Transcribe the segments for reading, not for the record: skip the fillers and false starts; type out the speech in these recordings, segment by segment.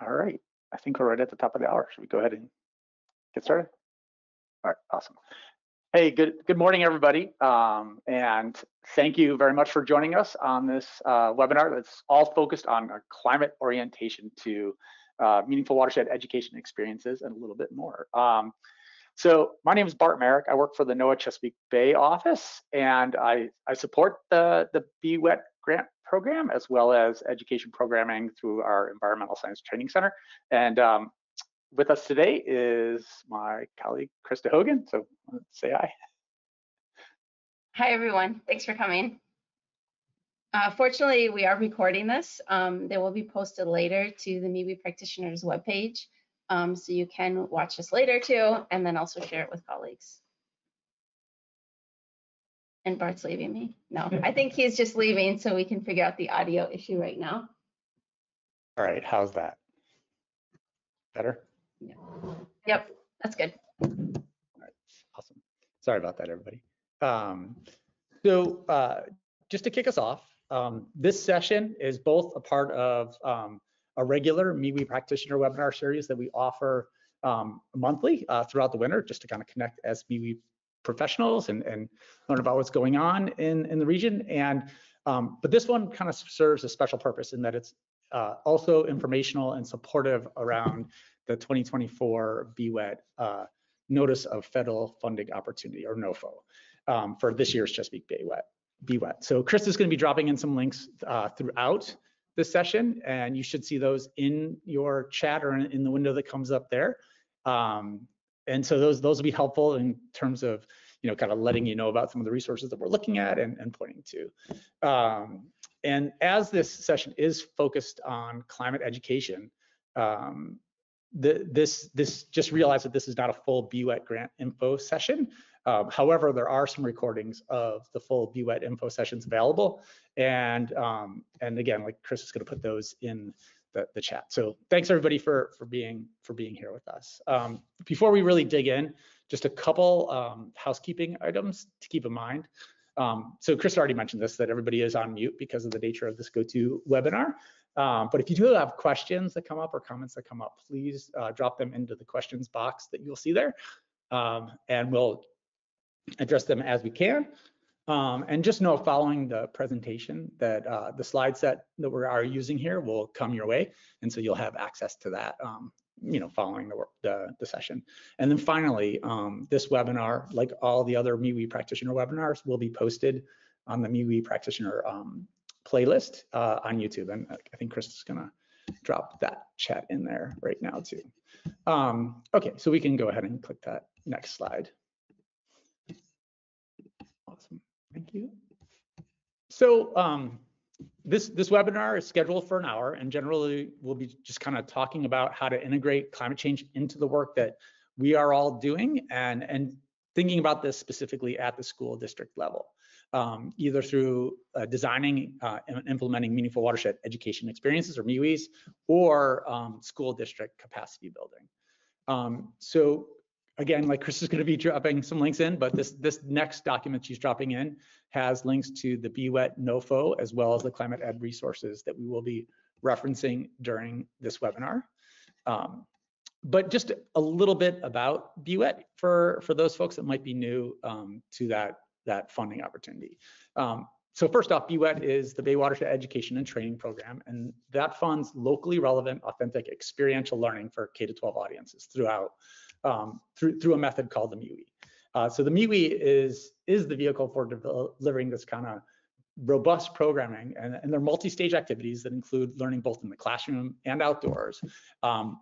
All right, I think we're right at the top of the hour. Should we go ahead and get started? All right, awesome. Hey, good morning, everybody, and thank you very much for joining us on this webinar that's all focused on climate orientation to meaningful watershed education experiences and a little bit more. So my name is Bart Merrick. I work for the NOAA Chesapeake Bay office, and I support the MWEE grant program as well as education programming through our Environmental Science Training Center. And with us today is my colleague, Krista Hogan. So say hi. Hi, everyone. Thanks for coming. Fortunately, we are recording this. They will be posted later to the MWEE practitioners webpage. So you can watch this later too, and then also share it with colleagues. And Bart's leaving me. No, I think he's just leaving so we can figure out the audio issue right now. All right, how's that? Better? Yeah. Yep, that's good. All right, awesome. Sorry about that, everybody. So just to kick us off, this session is both a part of a regular MWEE practitioner webinar series that we offer monthly throughout the winter, just to kind of connect as MWEE professionals and learn about what's going on in the region. And but this one kind of serves a special purpose in that it's also informational and supportive around the 2024 BWET Notice of Federal Funding Opportunity, or NOFO, for this year's Chesapeake Bay BWET. So Chris is going to be dropping in some links throughout this session, and you should see those in your chat or in the window that comes up there. And so those will be helpful in terms of, you know, kind of letting you know about some of the resources that we're looking at and pointing to. And as this session is focused on climate education, this just realized that this is not a full BWET grant info session. However, there are some recordings of the full BWET info sessions available, and again, like Chris is going to put those in the chat. So thanks everybody for being here with us. Before we really dig in, just a couple housekeeping items to keep in mind. So Chris already mentioned this, that everybody is on mute because of the nature of this GoToWebinar. But if you do have questions that come up or comments that come up, please drop them into the questions box that you'll see there, and we'll address them as we can. And just know, following the presentation, that the slide set that we are using here will come your way, and so you'll have access to that, you know, following the session. And then finally, this webinar, like all the other MWEE practitioner webinars, will be posted on the MWEE practitioner playlist on YouTube. And I think Chris is gonna drop that chat in there right now too. Okay, so we can go ahead and click that next slide. Awesome, thank you. So this webinar is scheduled for an hour, and generally we'll be just kind of talking about how to integrate climate change into the work that we are all doing, and thinking about this specifically at the school district level, either through designing and implementing meaningful watershed education experiences, or MWEEs, or school district capacity building. So again, like Chris is going to be dropping some links in, but this next document she's dropping in has links to the BWET NOFO, as well as the climate ed resources that we will be referencing during this webinar. But just a little bit about BWET for those folks that might be new to that funding opportunity. So first off, BWET is the Bay Watershed Education and Training Program, and that funds locally relevant, authentic, experiential learning for K-12 audiences throughout through a method called the MWEE. So the MWEE is the vehicle for delivering this kind of robust programming, and they're multi-stage activities that include learning both in the classroom and outdoors,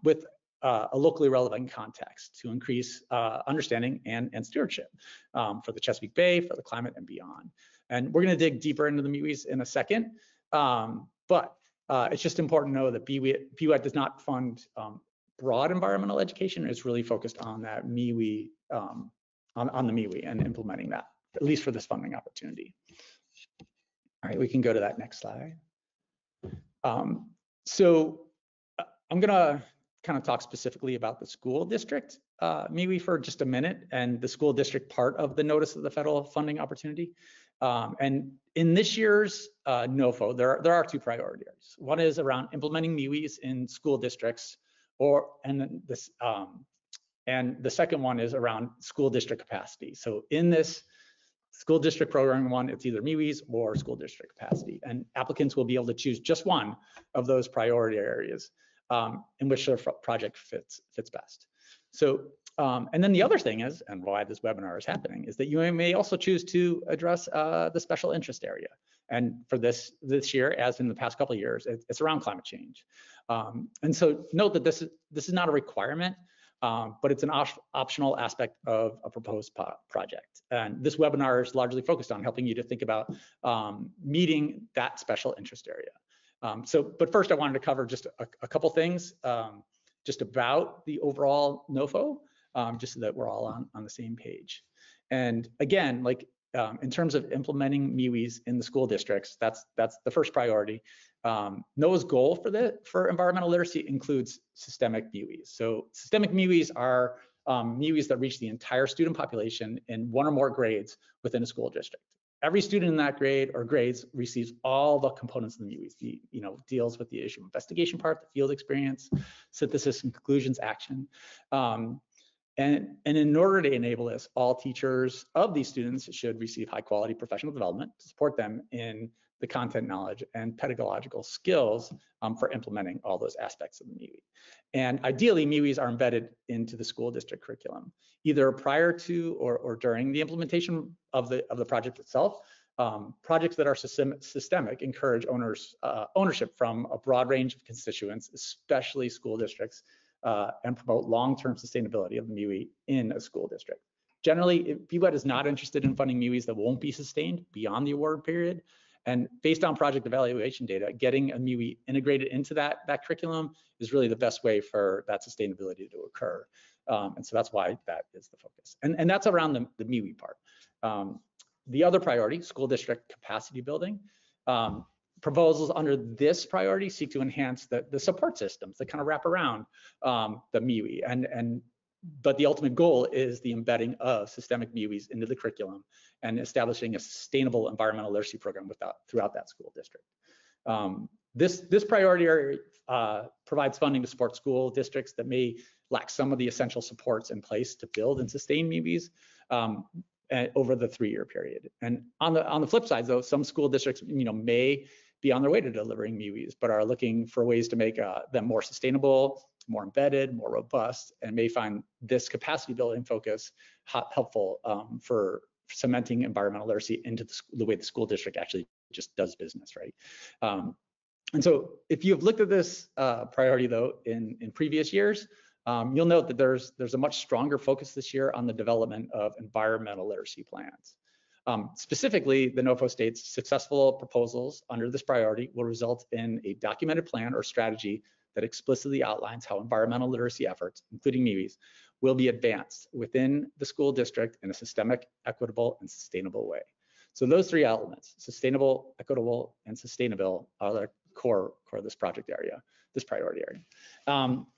with a locally relevant context to increase understanding and stewardship for the Chesapeake Bay, for the climate, and beyond. And we're going to dig deeper into the MWEEs in a second, but it's just important to know that BWET does not fund broad environmental education. It's really focused on that MWEE, on the MWEE and implementing that, at least for this funding opportunity. All right, we can go to that next slide. So I'm gonna kind of talk specifically about the school district MWEE for just a minute and the school district part of the notice of the federal funding opportunity. And in this year's NOFO, there are two priorities. One is around implementing MWEEs in school districts, and the second one is around school district capacity. So in this school district programming one, it's either MWEEs or school district capacity, and applicants will be able to choose just one of those priority areas in which their project fits best. So, and then the other thing is, and why this webinar is happening, is that you may also choose to address the special interest area. And for this year, as in the past couple of years, it's around climate change. And so note that this is not a requirement, but it's an optional aspect of a proposed project. And this webinar is largely focused on helping you to think about meeting that special interest area. But first I wanted to cover just a couple things just about the overall NOFO, just so that we're all on the same page. And again, like in terms of implementing MWEEs in the school districts, that's the first priority. NOAA's goal for environmental literacy includes systemic MWEEs. So systemic MWEEs are MWEEs that reach the entire student population in one or more grades within a school district. Every student in that grade or grades receives all the components of the MWEEs. Deals with the issue investigation part, the field experience, synthesis and conclusions, action. And in order to enable this, all teachers of these students should receive high quality professional development to support them in the content knowledge and pedagogical skills for implementing all those aspects of the MWEE. And ideally, MWEEs are embedded into the school district curriculum, either prior to or during the implementation of the project itself. Projects that are systemic encourage ownership from a broad range of constituents, especially school districts, and promote long-term sustainability of the MWEE in a school district. Generally, BWED is not interested in funding MWEEs that won't be sustained beyond the award period. And based on project evaluation data, getting a MWEE integrated into that curriculum is really the best way for that sustainability to occur. And so that's why that is the focus. And that's around the MWEE part. The other priority, school district capacity building. Proposals under this priority seek to enhance the support systems that kind of wrap around the MWEE. But the ultimate goal is the embedding of systemic MWEEs into the curriculum and establishing a sustainable environmental literacy program throughout that school district. This priority area provides funding to support school districts that may lack some of the essential supports in place to build and sustain MWEEs over the 3-year period. And on the flip side, though, some school districts may be on their way to delivering MWEEs, but are looking for ways to make them more sustainable, more embedded, more robust, and may find this capacity building focus helpful for cementing environmental literacy into the way the school district actually just does business, right? And so if you've looked at this priority, though, in previous years, you'll note that there's a much stronger focus this year on the development of environmental literacy plans. Specifically, the NOFO states successful proposals under this priority will result in a documented plan or strategy that explicitly outlines how environmental literacy efforts, including MWEEs, will be advanced within the school district in a systemic, equitable, and sustainable way. So those 3 elements, sustainable, equitable, and sustainable, are the core of this project area, this priority area.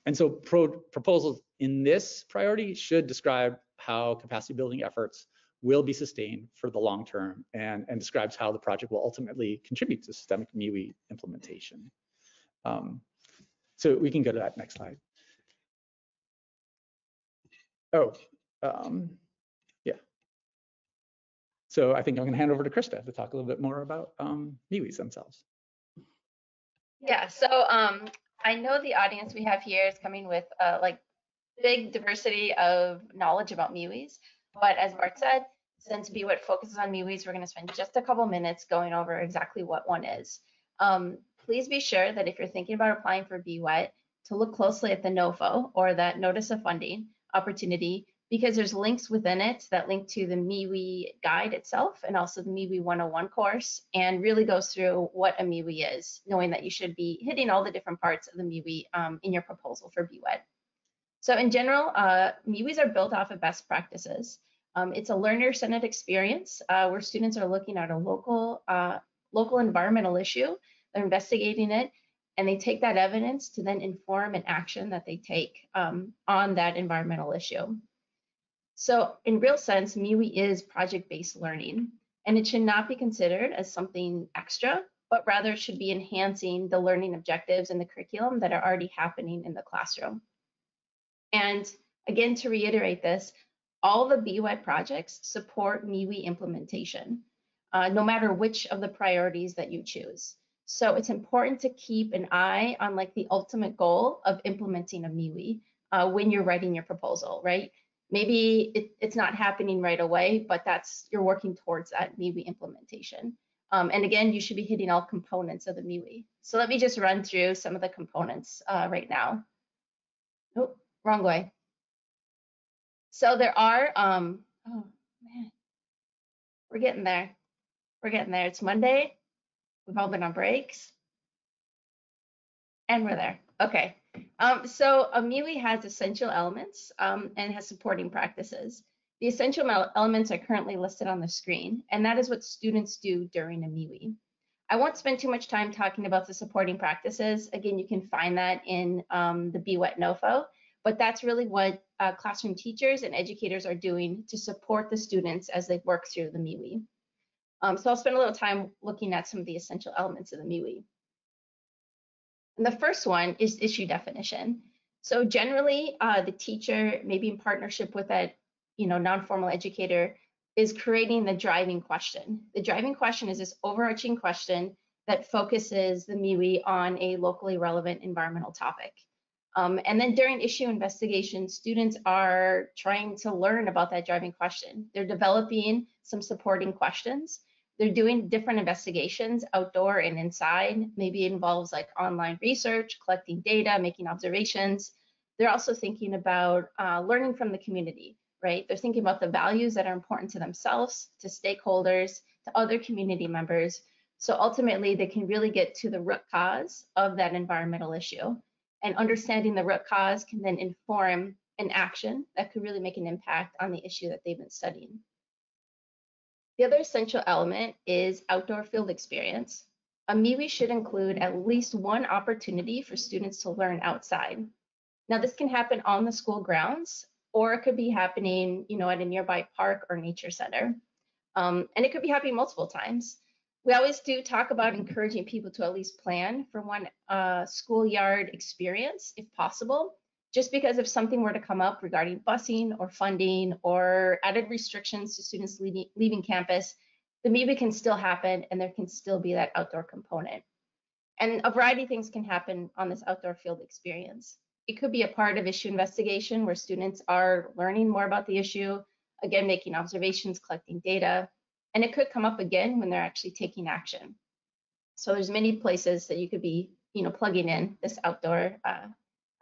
And so proposals in this priority should describe how capacity building efforts will be sustained for the long term and describes how the project will ultimately contribute to systemic MWEE implementation. So we can go to that next slide. Yeah. So I think I'm going to hand over to Krista to talk a little bit more about MWEEs themselves. Yeah, so I know the audience we have here is coming with like big diversity of knowledge about MWEEs, but as Bart said, since BWET focuses on MWEEs, we're going to spend just a couple minutes going over exactly what one is. Please be sure that if you're thinking about applying for BWET, to look closely at the NOFO, or that Notice of Funding opportunity, because there's links within it that link to the MWEE guide itself and also the MWEE 101 course, and really goes through what a MWEE is, knowing that you should be hitting all the different parts of the MWEE in your proposal for BWET. So in general, MWEEs are built off of best practices. It's a learner-centered experience where students are looking at a local environmental issue, they're investigating it, and they take that evidence to then inform an action that they take on that environmental issue. So in real sense, MWEE is project-based learning, and it should not be considered as something extra, but rather it should be enhancing the learning objectives and the curriculum that are already happening in the classroom. And again, to reiterate this, all the BWET projects support MWEE implementation, no matter which of the priorities that you choose. So it's important to keep an eye on like the ultimate goal of implementing a MWEE when you're writing your proposal, right? Maybe it's not happening right away, but you're working towards that MWEE implementation. And again, you should be hitting all components of the MWEE. So let me just run through some of the components right now. Oh, wrong way. So there are, oh man, we're getting there. We're getting there. It's Monday. We've all been on breaks. And we're there. Okay. So a MWEE has essential elements and has supporting practices. The essential elements are currently listed on the screen, and that is what students do during a MWEE. I won't spend too much time talking about the supporting practices. Again, you can find that in the BWET NOFO, but that's really what classroom teachers and educators are doing to support the students as they work through the MWEE. So I'll spend a little time looking at some of the essential elements of the MWEE. And the first one is issue definition. So generally, the teacher, maybe in partnership with that, non-formal educator, is creating the driving question. The driving question is this overarching question that focuses the MWEE on a locally relevant environmental topic. And then during issue investigation, students are trying to learn about that driving question. They're developing some supporting questions. They're doing different investigations outdoor and inside. Maybe it involves like online research, collecting data, making observations. They're also thinking about learning from the community, right? They're thinking about the values that are important to themselves, to stakeholders, to other community members. So ultimately, they can really get to the root cause of that environmental issue. And understanding the root cause can then inform an action that could really make an impact on the issue that they've been studying. The other essential element is outdoor field experience. A MWEE should include at least one opportunity for students to learn outside. Now, this can happen on the school grounds, or it could be happening, at a nearby park or nature center. And it could be happening multiple times. We always do talk about encouraging people to at least plan for one schoolyard experience, if possible, just because if something were to come up regarding busing or funding or added restrictions to students leaving campus, the MWEE can still happen and there can still be that outdoor component. And a variety of things can happen on this outdoor field experience. It could be a part of issue investigation where students are learning more about the issue, again, making observations, collecting data, and it could come up again when they're actually taking action. So there's many places that you could be, plugging in this outdoor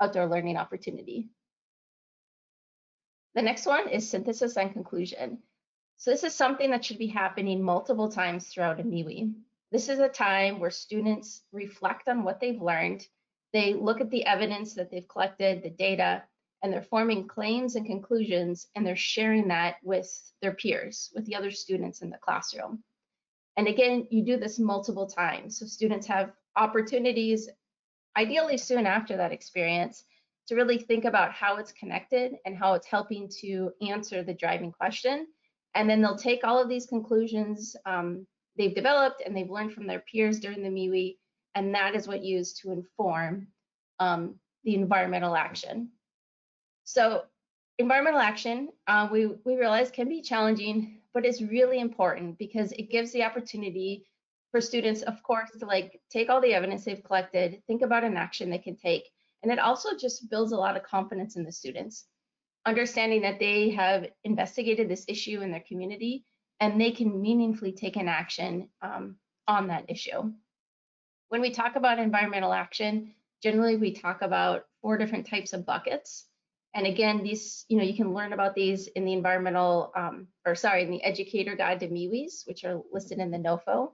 learning opportunity. The next one is synthesis and conclusion. So this is something that should be happening multiple times throughout a MWEE. This is a time where students reflect on what they've learned. They look at the evidence that they've collected, the data, and they're forming claims and conclusions, and they're sharing that with their peers, with the other students in the classroom. And again, you do this multiple times. So students have opportunities, ideally soon after that experience, to really think about how it's connected and how it's helping to answer the driving question. And then they'll take all of these conclusions they've developed and they've learned from their peers during the MWEE, and that is what used to inform the environmental action. So environmental action, we realize can be challenging, but it's really important because it gives the opportunity for students, of course, to take all the evidence they've collected, think about an action they can take, and it also just builds a lot of confidence in the students, understanding that they have investigated this issue in their community and they can meaningfully take an action on that issue. When we talk about environmental action, generally we talk about 4 different types of buckets. And again, these, you can learn about these in the in the educator guide to MWEEs, which are listed in the NOFO.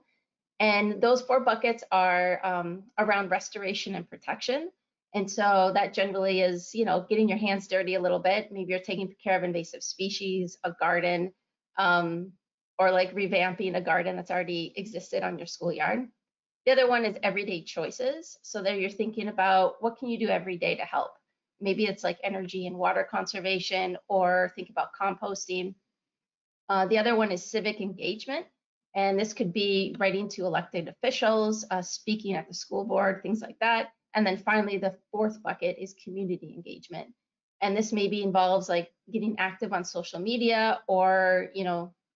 And those 4 buckets are around restoration and protection. And so that generally is, getting your hands dirty a little bit. Maybe you're taking care of invasive species, a garden, or revamping a garden that's already existed on your schoolyard. The other one is everyday choices. So there you're thinking about what can you do every day to help? Maybe it's like energy and water conservation, or think about composting. The other one is civic engagement. And this could be writing to elected officials, speaking at the school board, things like that. And then finally, the fourth bucket is community engagement. And this maybe involves like getting active on social media, or,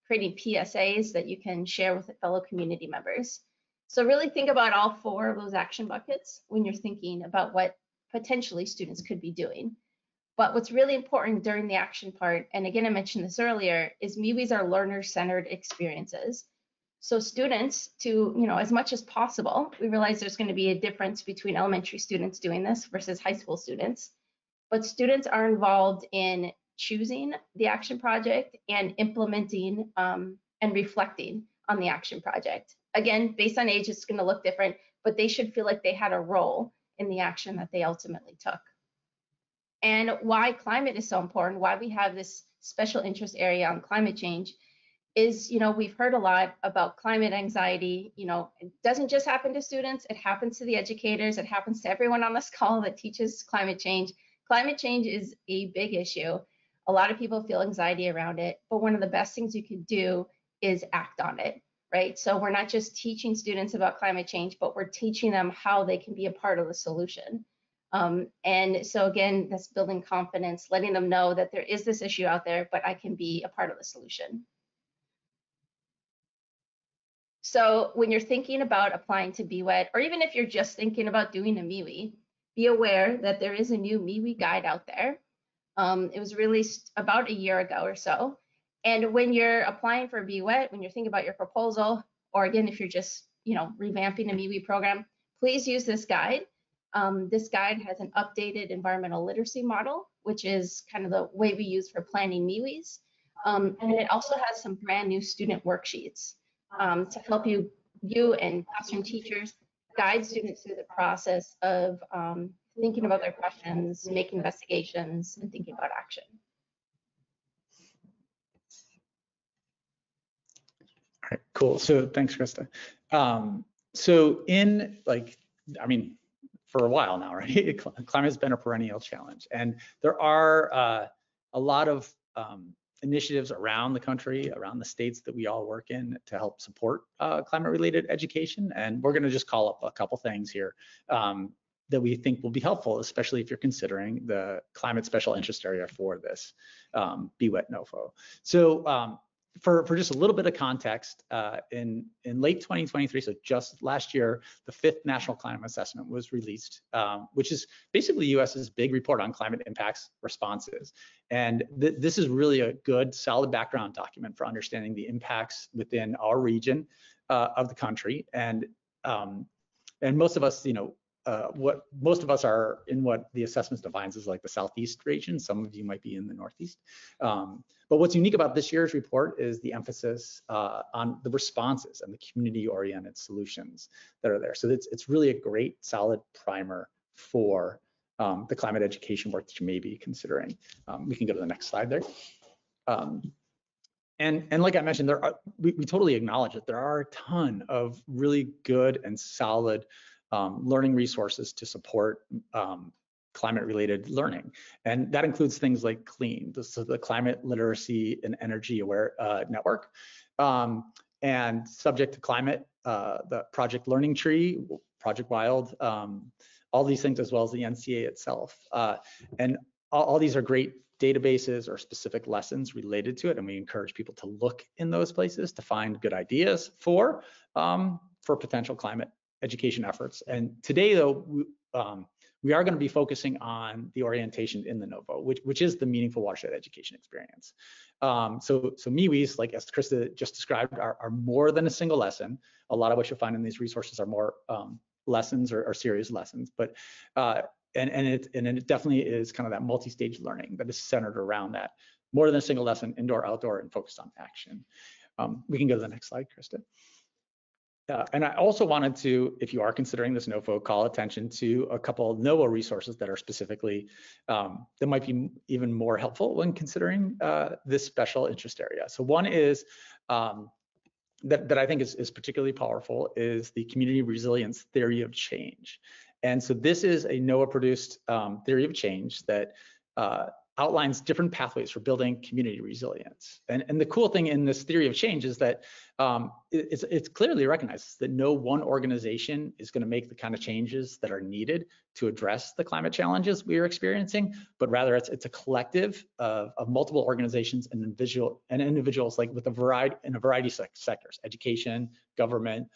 creating PSAs that you can share with fellow community members. So really think about all four of those action buckets when you're thinking about what potentially students could be doing. But what's really important during the action part, and again, I mentioned this earlier, is MWEEs are learner-centered experiences. So students, to, as much as possible, we realize there's going to be a difference between elementary students doing this versus high school students, but students are involved in choosing the action project and implementing and reflecting on the action project. Again, based on age, it's going to look different, but they should feel like they had a role in the action that they ultimately took. And why climate is so important, why we have this special interest area on climate change is, we've heard a lot about climate anxiety. It doesn't just happen to students, it happens to the educators, it happens to everyone on this call that teaches climate change. Climate change is a big issue. A lot of people feel anxiety around it, but one of the best things you can do is act on it, right? So we're not just teaching students about climate change, but we're teaching them how they can be a part of the solution. And so again, that's building confidence, letting them know that there is this issue out there, but I can be a part of the solution. So when you're thinking about applying to BWET, or even if you're just thinking about doing a MWEE, be aware that there is a new MWEE guide out there. It was released about a year ago or so. And when you're applying for BWET, when you're thinking about your proposal, or again, if you're just, revamping a MWEE program, please use this guide. This guide has an updated environmental literacy model, which is kind of the way we use for planning MWEEs. And it also has some brand new student worksheets to help you and classroom teachers guide students through the process of thinking about their questions, making investigations, and thinking about action. All right, cool. So thanks, Krista. So for a while now, right? Climate has been a perennial challenge, and there are a lot of initiatives around the country, around the states that we all work in to help support climate-related education. And we're going to just call up a couple things here that we think will be helpful, especially if you're considering the climate special interest area for this BWET NOFO. So for just a little bit of context, in late 2023, so just last year, the 5th National Climate Assessment was released, which is basically US's big report on climate impacts responses. And this is really a good, solid background document for understanding the impacts within our region of the country. And most of us, what most of us are in what the assessment defines as like the Southeast region. Some of you might be in the Northeast. But what's unique about this year's report is the emphasis on the responses and the community-oriented solutions that are there. So it's really a great, solid primer for the climate education work that you may be considering. We can go to the next slide there. And like I mentioned, we totally acknowledge that there are a ton of really good and solid learning resources to support climate-related learning. And that includes things like CLEAN, so the Climate Literacy and Energy Aware Network, and Subject to Climate, the Project Learning Tree, Project Wild, all these things, as well as the NCA itself. And all these are great databases or specific lessons related to it, and we encourage people to look in those places to find good ideas for potential climate education efforts. And today, though, we are going to be focusing on the orientation in the NOFO, which is the meaningful watershed education experience. So MWEEs, like as Krista just described, are more than a single lesson. A lot of what you'll find in these resources are more lessons or series lessons, but and it definitely is kind of that multi-stage learning that is centered around that, more than a single lesson, indoor, outdoor, and focused on action. We can go to the next slide, Krista. And I also wanted to, if you are considering this NOFO, call attention to a couple of NOAA resources that are specifically, that might be even more helpful when considering this special interest area. So one is that I think is particularly powerful is the community resilience theory of change. And so this is a NOAA-produced theory of change that outlines different pathways for building community resilience. And the cool thing in this theory of change is that it's clearly recognized that no one organization is going to make the kind of changes that are needed to address the climate challenges we are experiencing, but rather it's a collective of multiple organizations and individuals like with a variety of sectors: education, government,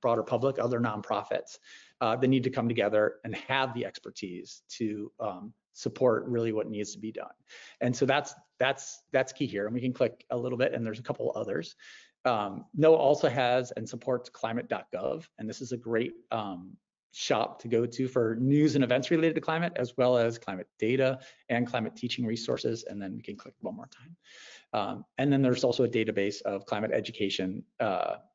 broader public, other nonprofits that need to come together and have the expertise to support really what needs to be done. And so that's key here. And we can click a little bit, and there's a couple others. NOAA also has and supports climate.gov, and this is a great shop to go to for news and events related to climate, as well as climate data and climate teaching resources. And then we can click one more time. And then there's also a database of climate education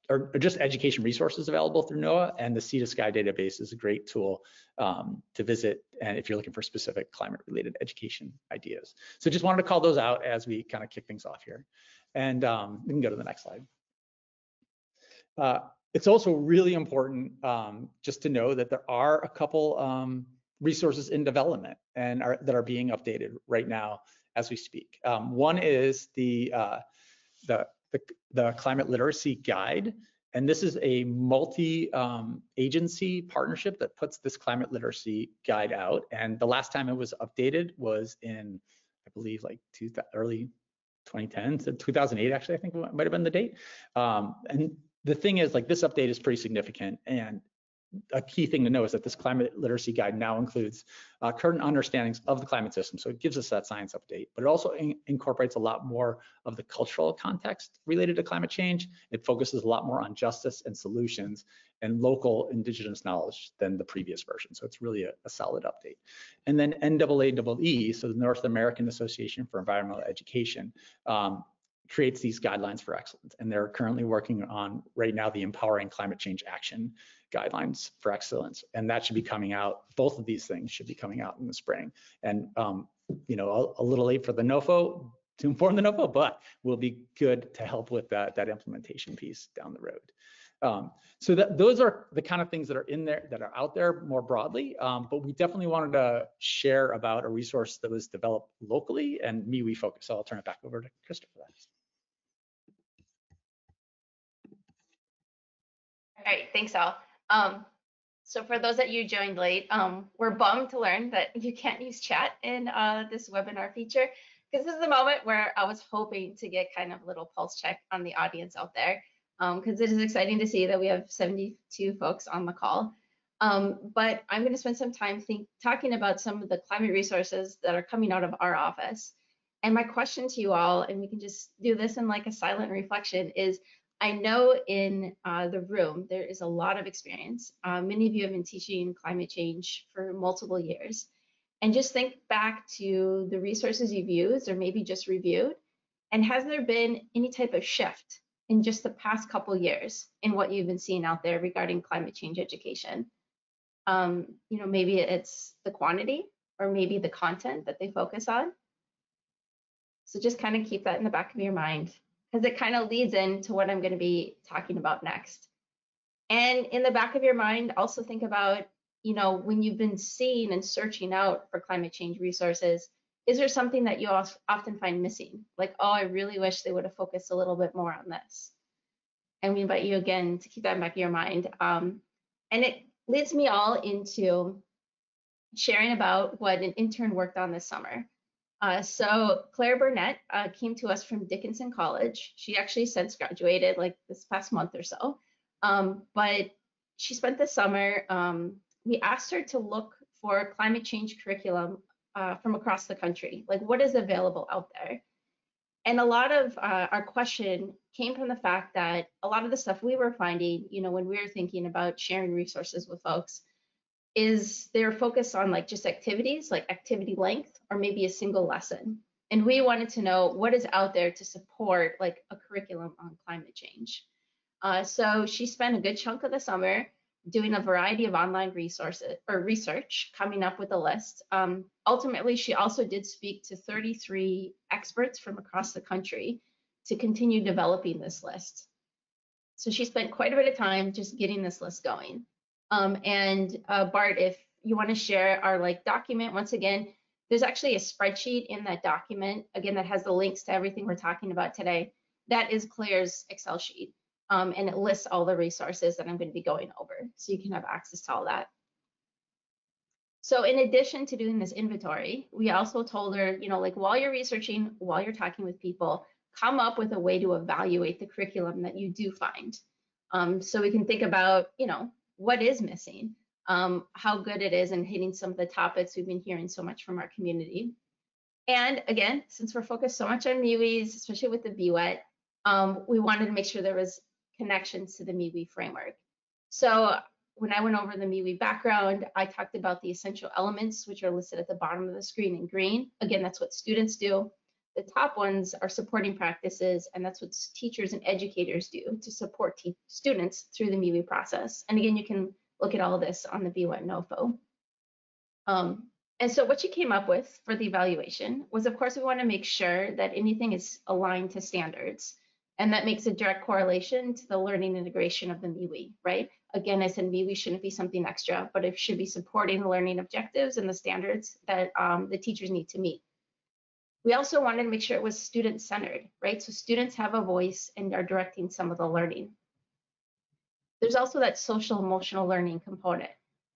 or just education resources available through NOAA, and the Sea to Sky database is a great tool to visit, and if you're looking for specific climate-related education ideas. So just wanted to call those out as we kind of kick things off here. And we can go to the next slide. It's also really important just to know that there are a couple resources in development and that are being updated right now as we speak. One is the Climate Literacy Guide, and this is a multi-agency partnership that puts this Climate Literacy Guide out. And the last time it was updated was in, I believe, like early 2010 to 2008, actually, I think might have been the date. And the thing is, like, this update is pretty significant, and a key thing to know is that this Climate Literacy Guide now includes current understandings of the climate system. So it gives us that science update, but it also incorporates a lot more of the cultural context related to climate change. It focuses a lot more on justice and solutions and local indigenous knowledge than the previous version. So it's really a solid update. And then MWEE, so the North American Association for Environmental Education, creates these guidelines for excellence. And they're currently working on right now the Empowering Climate Change Action guidelines for excellence. And that should be coming out. Both of these things should be coming out in the spring. And, you know, a little late for the NOFO to inform the NOFO, but will be good to help with that implementation piece down the road. So those are the kind of things that are in there, that are out there more broadly, but we definitely wanted to share about a resource that was developed locally and MWEE focused. So I'll turn it back over to Krista for that. All right, thanks, Al. So for those that you joined late, we're bummed to learn that you can't use chat in this webinar feature, because this is the moment where I was hoping to get kind of a little pulse check on the audience out there, because it is exciting to see that we have 72 folks on the call. But I'm going to spend some time talking about some of the climate resources that are coming out of our office. And my question to you all, and we can just do this in like a silent reflection, is I know in the room there is a lot of experience. Many of you have been teaching climate change for multiple years. And just think back to the resources you've used or maybe just reviewed. And has there been any type of shift in just the past couple years in what you've been seeing out there regarding climate change education? You know, maybe it's the quantity or maybe the content that they focus on. So just kind of keep that in the back of your mind, because it kind of leads into what I'm going to be talking about next. And in the back of your mind, also think about, you know, when you've been seeing and searching out for climate change resources, is there something that you often find missing? Like, oh, I really wish they would have focused a little bit more on this. And we invite you again to keep that in the back of your mind. And it leads me all into sharing about what an intern worked on this summer. So Claire Burnett came to us from Dickinson College. She actually since graduated like this past month or so. But she spent the summer, we asked her to look for climate change curriculum from across the country, like what is available out there. And a lot of our question came from the fact that a lot of the stuff we were finding, you know, when we were thinking about sharing resources with folks, is they're focused on like just activities, like activity length, or maybe a single lesson. And we wanted to know what is out there to support like a curriculum on climate change. So she spent a good chunk of the summer doing a variety of online resources or research, coming up with a list. Ultimately, she also did speak to 33 experts from across the country to continue developing this list. So she spent quite a bit of time just getting this list going. Bart, if you want to share our like document, once again, there's actually a spreadsheet in that document, again, that has the links to everything we're talking about today. That is Claire's Excel sheet. And it lists all the resources that I'm going to be going over. So you can have access to all that. So in addition to doing this inventory, we also told her, you know, like while you're researching, while you're talking with people, come up with a way to evaluate the curriculum that you do find. So we can think about, you know, what is missing, how good it is in hitting some of the topics we've been hearing so much from our community. And again, since we're focused so much on MWEs, especially with the BWET, we wanted to make sure there was connections to the MWEE framework. So when I went over the MWEE background, I talked about the essential elements, which are listed at the bottom of the screen in green. Again, that's what students do. The top ones are supporting practices, and that's what teachers and educators do to support students through the MWEE process. And again, you can look at all of this on the BWET NOFO. And so what she came up with for the evaluation was, of course, we want to make sure that anything is aligned to standards. And that makes a direct correlation to the learning integration of the MWEE, right? Again, I said MWEE shouldn't be something extra, but it should be supporting the learning objectives and the standards that the teachers need to meet. We also wanted to make sure it was student-centered, right? So students have a voice and are directing some of the learning. There's also that social emotional learning component.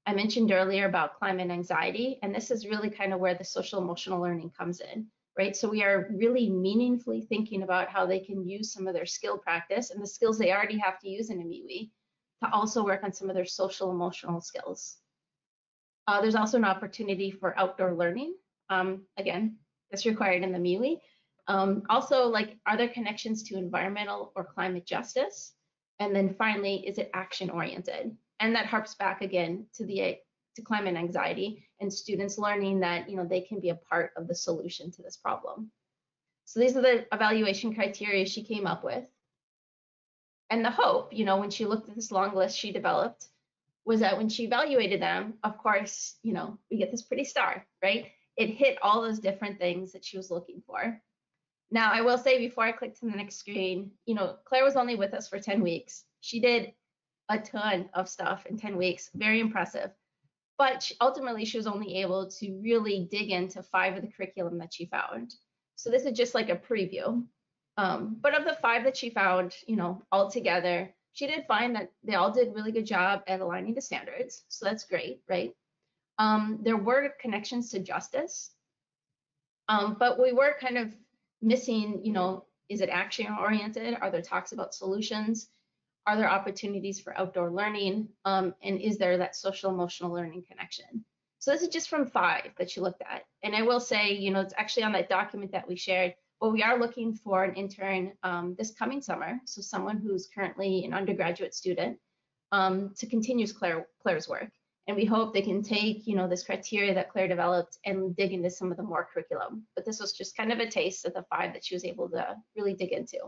I mentioned earlier about climate anxiety, and this is really kind of where the social emotional learning comes in, right? So we are really meaningfully thinking about how they can use some of their skill practice and the skills they already have to use in a MWEE to also work on some of their social emotional skills. There's also an opportunity for outdoor learning. Again, that's required in the MWEE. Also, like, are there connections to environmental or climate justice? And then finally, is it action oriented? And that harps back again to climate anxiety and students learning that, you know, they can be a part of the solution to this problem. So these are the evaluation criteria she came up with. And the hope, you know, when she looked at this long list she developed, was that when she evaluated them, of course, you know, we get this pretty star, right? It hit all those different things that she was looking for. Now, I will say before I click to the next screen, you know, Claire was only with us for 10 weeks. She did a ton of stuff in 10 weeks, very impressive. But ultimately, she was only able to really dig into 5 of the curriculum that she found. So this is just like a preview. But of the 5 that she found, you know, all together, she did find that they all did a really good job at aligning to standards. So that's great, right? There were connections to justice, but we were kind of missing, you know, is it action oriented? Are there talks about solutions? Are there opportunities for outdoor learning? And is there that social emotional learning connection? So this is just from 5 that you looked at. And I will say, you know, it's actually on that document that we shared, but we are looking for an intern this coming summer. So someone who's currently an undergraduate student to continue Claire's work. And we hope they can take, you know, this criteria that Claire developed and dig into some of the more curriculum. But this was just kind of a taste of the 5 that she was able to really dig into.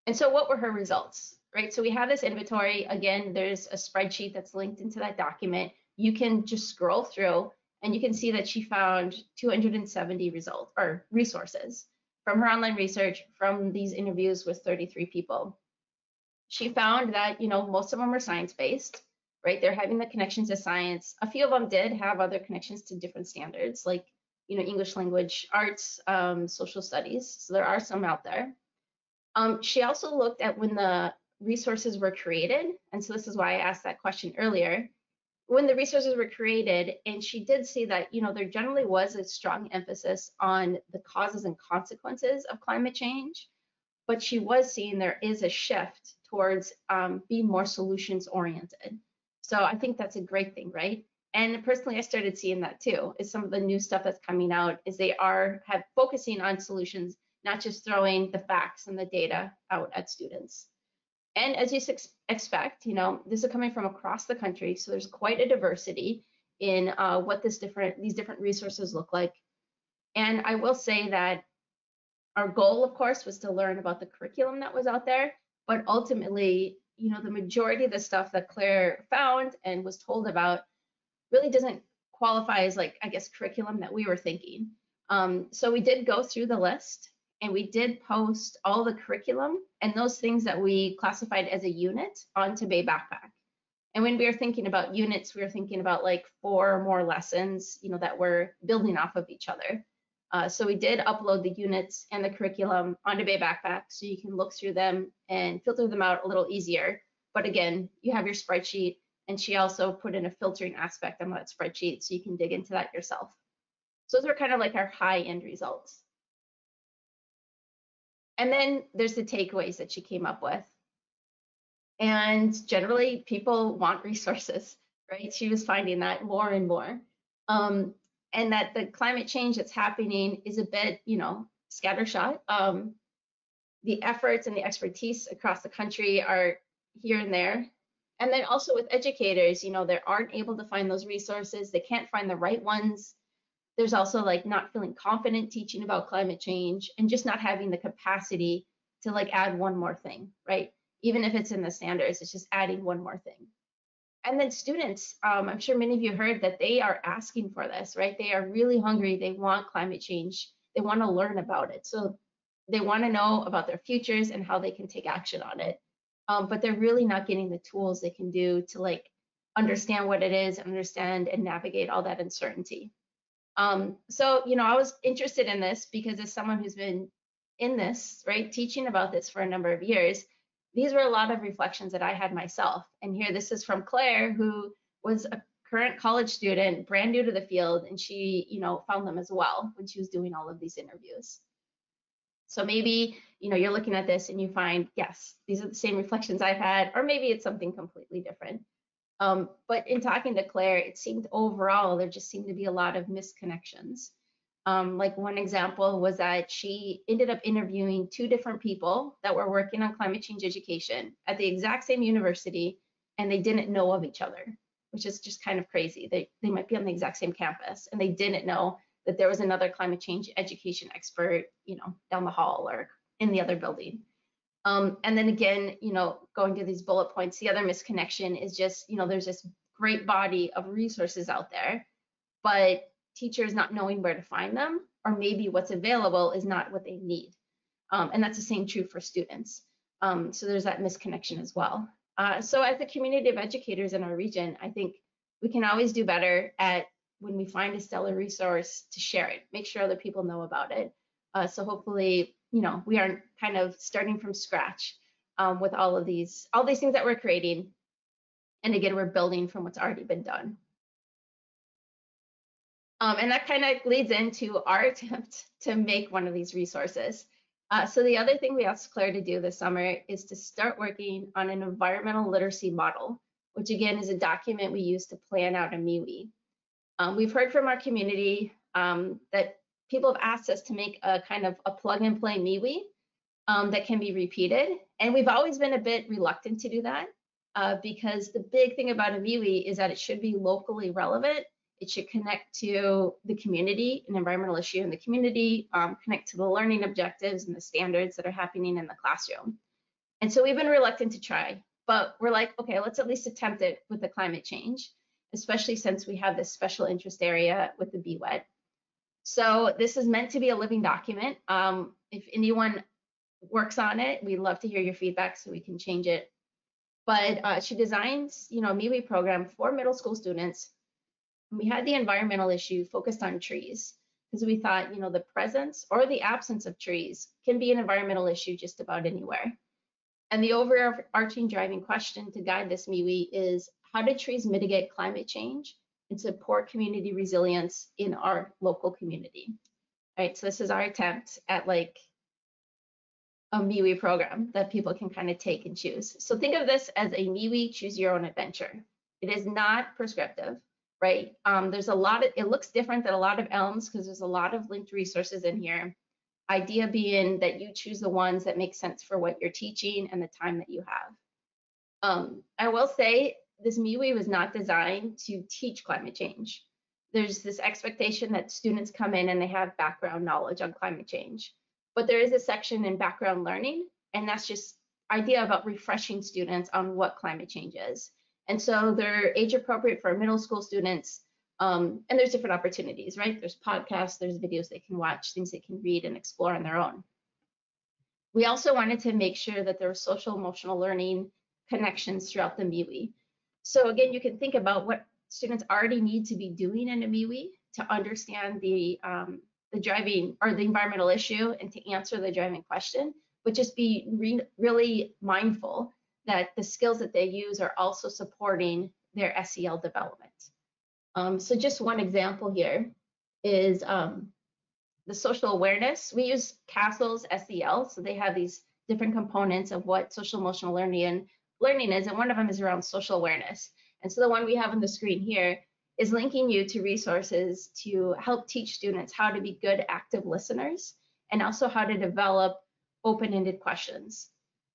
And so what were her results, right? So we have this inventory. Again, there's a spreadsheet that's linked into that document. You can just scroll through and you can see that she found 270 results or resources from her online research from these interviews with 33 people. She found that, you know, most of them are science-based, right? They're having the connections to science. A few of them did have other connections to different standards, like, you know, English language arts, social studies. So there are some out there. She also looked at when the resources were created. And so this is why I asked that question earlier. When the resources were created, and she did see that, you know, there generally was a strong emphasis on the causes and consequences of climate change, but she was seeing there is a shift towards being more solutions oriented. So I think that's a great thing, right? And personally, I started seeing that too. Is some of the new stuff that's coming out is they are focusing on solutions, not just throwing the facts and the data out at students. And as you expect, you know, this is coming from across the country, so there's quite a diversity in what these different resources look like. And I will say that our goal, of course, was to learn about the curriculum that was out there, but ultimately, you know, the majority of the stuff that Claire found and was told about really doesn't qualify as, like, I guess, curriculum that we were thinking. So we did go through the list, and we did post all the curriculum and those things that we classified as a unit onto Bay Backpack. And when we were thinking about units, we were thinking about like 4 or more lessons, that were building off of each other. So we did upload the units and the curriculum onto Bay Backpack so you can look through them and filter them out a little easier. But again, you have your spreadsheet, and she also put in a filtering aspect on that spreadsheet so you can dig into that yourself. So those are kind of like our high-end results. And then there's the takeaways that she came up with. And generally, people want resources, right? She was finding that more and more. And that the climate change that's happening is a bit, scattershot. The efforts and the expertise across the country are here and there. And then also with educators, they aren't able to find those resources. They can't find the right ones. There's also like not feeling confident teaching about climate change and just not having the capacity to like add one more thing, right? Even if it's in the standards, it's just adding one more thing. And then students, I'm sure many of you heard that they are asking for this, right? They are really hungry. They want climate change. They want to learn about it. So they want to know about their futures and how they can take action on it. But they're really not getting the tools they can do to like understand what it is, understand and navigate all that uncertainty. So, I was interested in this because as someone who's been in this, right, teaching about this for a number of years, these were a lot of reflections that I had myself. And here, this is from Claire, who was a current college student, brand new to the field, and she, found them as well when she was doing all of these interviews. So maybe, you're looking at this and you find, yes, these are the same reflections I've had, or maybe it's something completely different. But in talking to Claire, it seemed overall, there just seemed to be a lot of misconnections. Like one example was that she ended up interviewing 2 different people that were working on climate change education at the exact same university, and they didn't know of each other, which is just kind of crazy. They might be on the exact same campus, and they didn't know that there was another climate change education expert, down the hall or in the other building. And then again, going to these bullet points, the other misconnection is just, there's this great body of resources out there, but teachers not knowing where to find them, or maybe what's available is not what they need. And that's the same true for students. So there's that misconnection as well. So as a community of educators in our region, I think we can always do better at when we find a stellar resource to share it, make sure other people know about it. So hopefully, we aren't kind of starting from scratch with all these things that we're creating. And again, we're building from what's already been done. And that kind of leads into our attempt to make one of these resources. So the other thing we asked Claire to do this summer is to start working on an environmental literacy model, which again is a document we use to plan out a MWEE. We've heard from our community that people have asked us to make a kind of a plug and play MWEE that can be repeated. And we've always been a bit reluctant to do that because the big thing about a MWEE is that it should be locally relevant. It should connect to the community, an environmental issue in the community, connect to the learning objectives and the standards that are happening in the classroom. And so we've been reluctant to try, but we're like, okay, let's at least attempt it with the climate change, especially since we have this special interest area with the BWET. So this is meant to be a living document. If anyone works on it, we'd love to hear your feedback so we can change it. But she designs, a MWEE program for middle school students. We had the environmental issue focused on trees because we thought, the presence or the absence of trees can be an environmental issue just about anywhere. And the overarching driving question to guide this MWEE is, how do trees mitigate climate change and support community resilience in our local community? Right, so this is our attempt at like a MWEE program that people can kind of take and choose. So think of this as a MWEE choose your own adventure. It is not prescriptive, right? There's a lot of, it looks different than a lot of ELMs because there's a lot of linked resources in here. Idea being that you choose the ones that make sense for what you're teaching and the time that you have. I will say this MWEE was not designed to teach climate change. There's this expectation that students come in and they have background knowledge on climate change. But there is a section in background learning, and that's just idea about refreshing students on what climate change is. And so they're age appropriate for middle school students. And there's different opportunities, right? There's podcasts, there's videos they can watch, things they can read and explore on their own. We also wanted to make sure that there were social emotional learning connections throughout the MWEE. So again, you can think about what students already need to be doing in a MWEE to understand the driving or the environmental issue and to answer the driving question, but just be really mindful that the skills that they use are also supporting their SEL development. So just one example here is the social awareness. We use Castle's SEL, so they have these different components of what social emotional learning is, and one of them is around social awareness. And so the one we have on the screen here is linking you to resources to help teach students how to be good active listeners and also how to develop open-ended questions.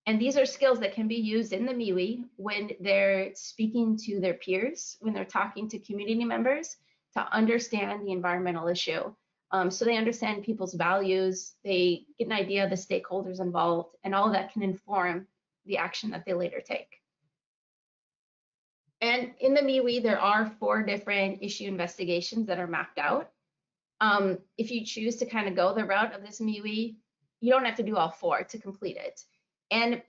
And these are skills that can be used in the MWEE when they're speaking to their peers, when they're talking to community members to understand the environmental issue. So they understand people's values, they get an idea of the stakeholders involved, and all of that can inform the action that they later take. And in the MWEE, there are 4 different issue investigations that are mapped out. If you choose to kind of go the route of this MWEE, you don't have to do all 4 to complete it. And,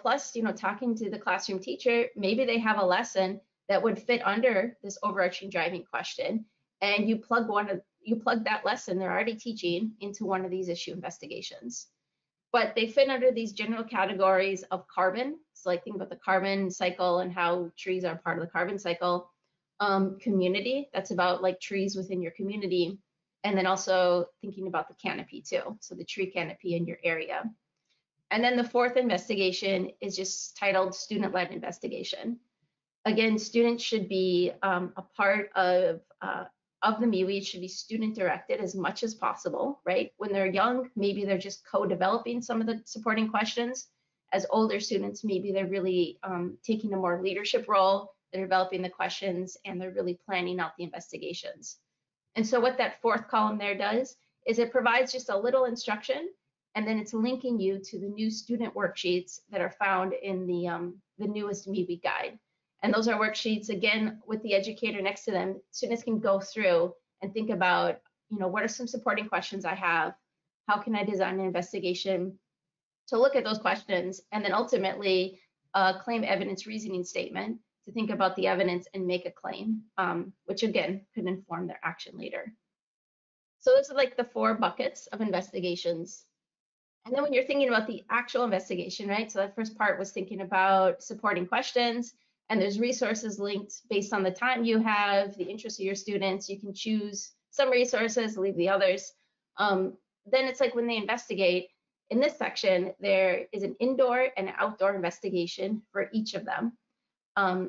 plus, talking to the classroom teacher, maybe they have a lesson that would fit under this overarching driving question, and you plug that lesson they're already teaching into one of these issue investigations. But they fit under these general categories of carbon. So like think about the carbon cycle and how trees are part of the carbon cycle. Community, that's about like trees within your community. And then also thinking about the canopy too. So the tree canopy in your area. And then the 4th investigation is just titled student-led investigation. Again, students should be a part of the MWEE. It should be student-directed as much as possible, right? When they're young, maybe they're just co-developing some of the supporting questions. As older students, maybe they're really taking a more leadership role, they're developing the questions, and they're really planning out the investigations. And so what that 4th column there does is it provides just a little instruction, and then it's linking you to the new student worksheets that are found in the newest MWEE guide. And those are worksheets, again, with the educator next to them. Students can go through and think about, what are some supporting questions I have? How can I design an investigation to look at those questions? And then ultimately, claim evidence reasoning statement to think about the evidence and make a claim, which again, could inform their action later. So those are like the 4 buckets of investigations. And then when you're thinking about the actual investigation, right? So that first part was thinking about supporting questions. And there's resources linked based on the time you have, the interest of your students. You can choose some resources, leave the others. Then it's like when they investigate, in this section, there is an indoor and an outdoor investigation for each of them.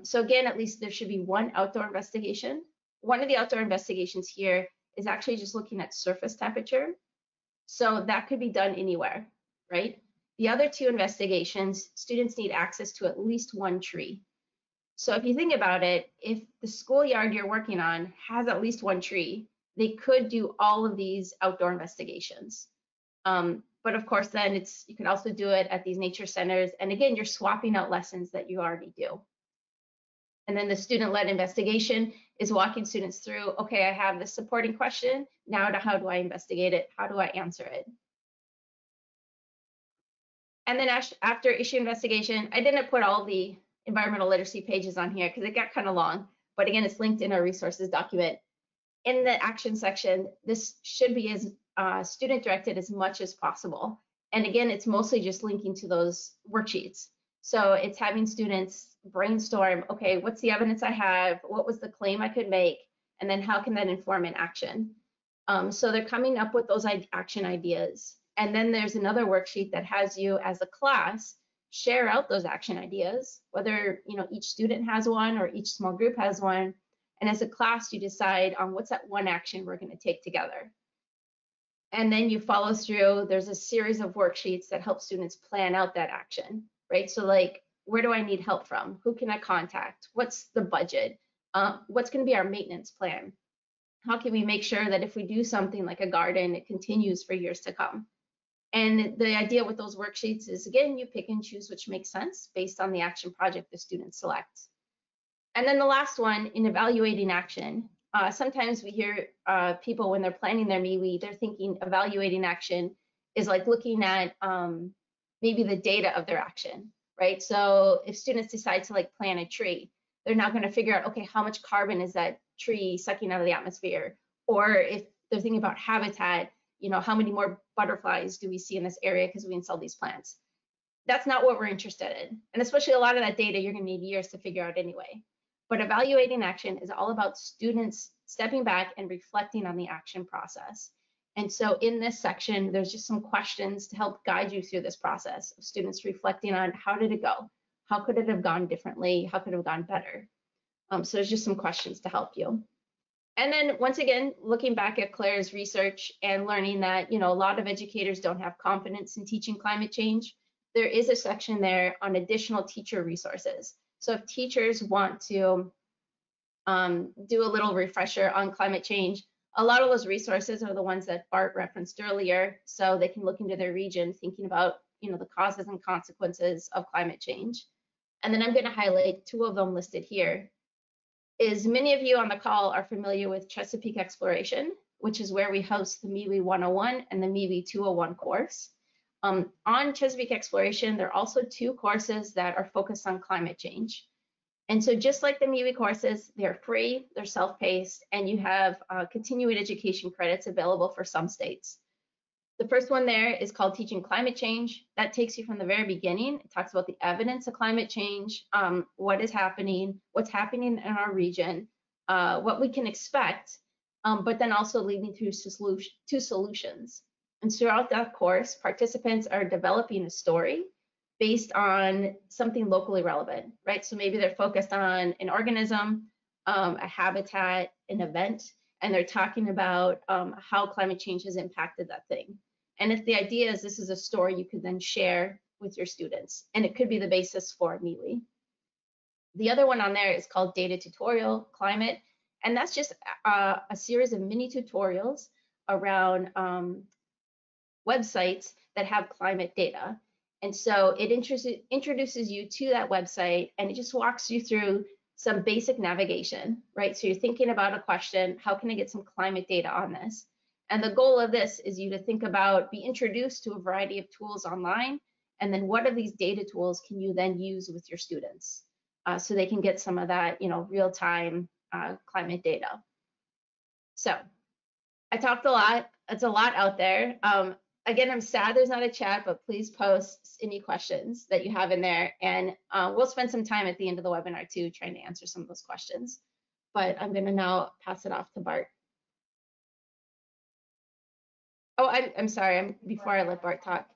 So again, at least there should be 1 outdoor investigation. One of the outdoor investigations here is actually just looking at surface temperature. So that could be done anywhere, right? The other 2 investigations, students need access to at least 1 tree. So if you think about it, if the schoolyard you're working on has at least 1 tree, they could do all of these outdoor investigations. But of course, then you can also do it at these nature centers. And again, you're swapping out lessons that you already do. And then the student-led investigation is walking students through, okay, I have this supporting question. Now how do I investigate it? How do I answer it? And then after issue investigation, I didn't put all the environmental literacy pages on here because it got kind of long, but again, it's linked in our resources document. In the action section, this should be as student directed as much as possible. And again, it's mostly just linking to those worksheets. So it's having students brainstorm, okay, what's the evidence I have? What was the claim I could make? And then how can that inform an action? So they're coming up with those action ideas. And then there's another worksheet that has you as a class share out those action ideas, whether each student has one or each small group has one. And as a class, you decide on what's that one action we're going to take together. And then you follow through. There's a series of worksheets that help students plan out that action, right? So like, where do I need help from? Who can I contact? What's the budget? What's going to be our maintenance plan? How can we make sure that if we do something like a garden, it continues for years to come? And the idea with those worksheets is, again, you pick and choose which makes sense based on the action project the student selects. And then the last one, in evaluating action, sometimes we hear people when they're planning their MWEE, they're thinking evaluating action is like looking at maybe the data of their action, right? So if students decide to like plant a tree, they're not going to figure out, okay, how much carbon is that tree sucking out of the atmosphere? Or if they're thinking about habitat, you know, how many more butterflies do we see in this area because we installed these plants? That's not what we're interested in. And especially a lot of that data you're going to need years to figure out anyway. But evaluating action is all about students stepping back and reflecting on the action process. And so in this section, there's just some questions to help guide you through this process of students reflecting on how did it go? How could it have gone differently? How could it have gone better? So there's just some questions to help you. And then once again, looking back at Claire's research and learning that, you know, a lot of educators don't have confidence in teaching climate change, there is a section there on additional teacher resources. So if teachers want to do a little refresher on climate change, a lot of those resources are the ones that Bart referenced earlier, so they can look into their region thinking about, you know, the causes and consequences of climate change. And then I'm going to highlight two of them listed here. Is many of you on the call are familiar with Chesapeake Exploration, which is where we host the MWEE 101 and the MWEE 201 course. On Chesapeake Exploration, there are also two courses that are focused on climate change. And so just like the MWEE courses, they're free, they're self-paced, and you have continuing education credits available for some states. The first one there is called Teaching Climate Change. That takes you from the very beginning. It talks about the evidence of climate change, what is happening, what's happening in our region, what we can expect, but then also leading through to solutions. And throughout that course, participants are developing a story based on something locally relevant, right? So maybe they're focused on an organism, a habitat, an event, and they're talking about how climate change has impacted that thing. And if the idea is this is a story you could then share with your students, and it could be the basis for MWEE. The other one on there is called Data Tutorial Climate, and that's just a series of mini tutorials around websites that have climate data. And so it introduces you to that website, and it just walks you through some basic navigation, right? So you're thinking about a question, how can I get some climate data on this? And the goal of this is you to think about, be introduced to a variety of tools online, and then what of these data tools can you then use with your students so they can get some of that, you know, real-time climate data. So I talked a lot. It's a lot out there. Again, I'm sad there's not a chat, but please post any questions that you have in there, and we'll spend some time at the end of the webinar too trying to answer some of those questions. But I'm going to now pass it off to Bart. Oh, I'm sorry. Before I let Bart talk,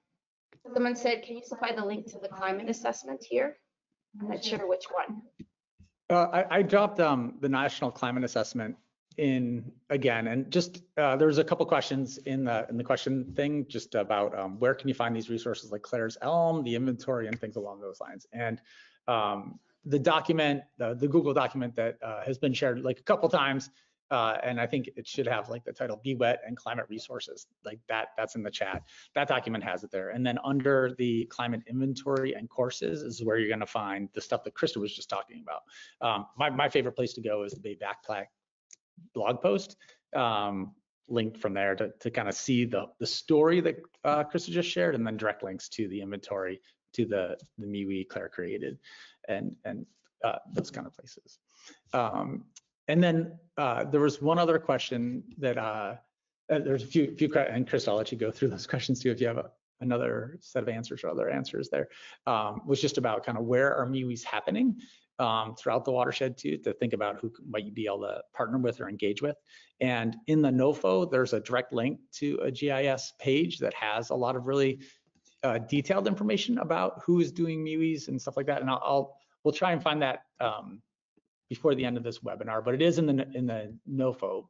someone said, can you supply the link to the climate assessment here? I'm not sure which one. I dropped the National Climate Assessment in again, and just there's a couple questions in the question thing just about where can you find these resources like Claire's Elm, the inventory, and things along those lines. And the document, the Google document that has been shared like a couple times, and I think it should have like the title "Be Wet and Climate Resources," like that's in the chat. That document has it there. And then under the climate inventory and courses is where you're going to find the stuff that Krista was just talking about. My favorite place to go is the Bay Backpack blog post, linked from there to kind of see the story that Krista just shared, and then direct links to the inventory, to the MWEE Claire created, and those kind of places. And then there was one other question that there's a few, and Krista, I'll let you go through those questions too if you have another set of answers or other answers there. Was just about kind of where are MWEEs happening throughout the watershed too, to think about who might you be able to partner with or engage with. And in the NOFO, there's a direct link to a GIS page that has a lot of really detailed information about who is doing MWEEs and stuff like that. And we'll try and find that before the end of this webinar, but it is in the NOFO.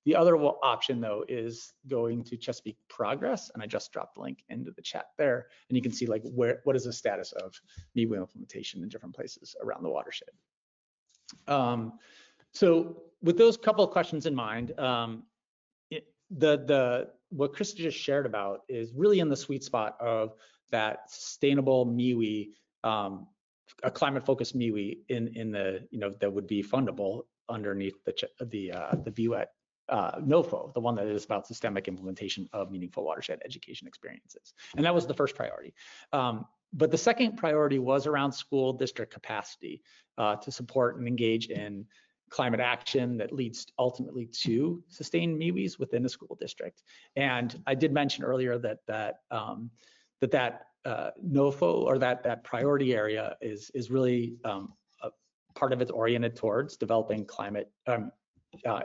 The other option though is going to Chesapeake Progress, and I just dropped the link into the chat there, and you can see like what is the status of MWEE implementation in different places around the watershed. So with those couple of questions in mind, what Krista just shared about is really in the sweet spot of that sustainable MWEE, a climate-focused MWEE in the, you know, that would be fundable underneath the VWET NOFO, the one that is about systemic implementation of meaningful watershed education experiences. And that was the first priority. But the second priority was around school district capacity to support and engage in climate action that leads ultimately to sustained MWEs within the school district. And I did mention earlier that NOFO, or that priority area, is really a part of it's oriented towards developing climate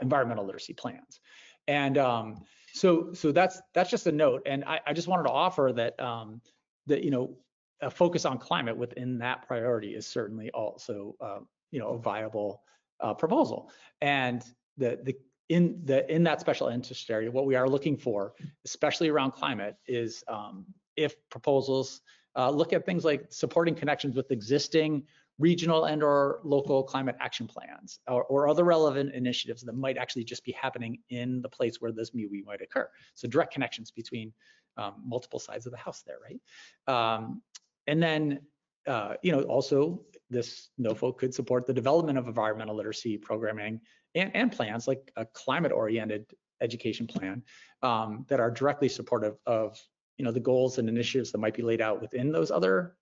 environmental literacy plans. And so that's just a note. And I just wanted to offer that a focus on climate within that priority is certainly also a viable proposal. And in that special interest area, what we are looking for, especially around climate, is if proposals look at things like supporting connections with existing regional and or local climate action plans or other relevant initiatives that might actually just be happening in the place where this MWEE might occur. So direct connections between multiple sides of the house there, right? And then, also this NOFO could support the development of environmental literacy programming and plans like a climate-oriented education plan that are directly supportive of the goals and initiatives that might be laid out within those other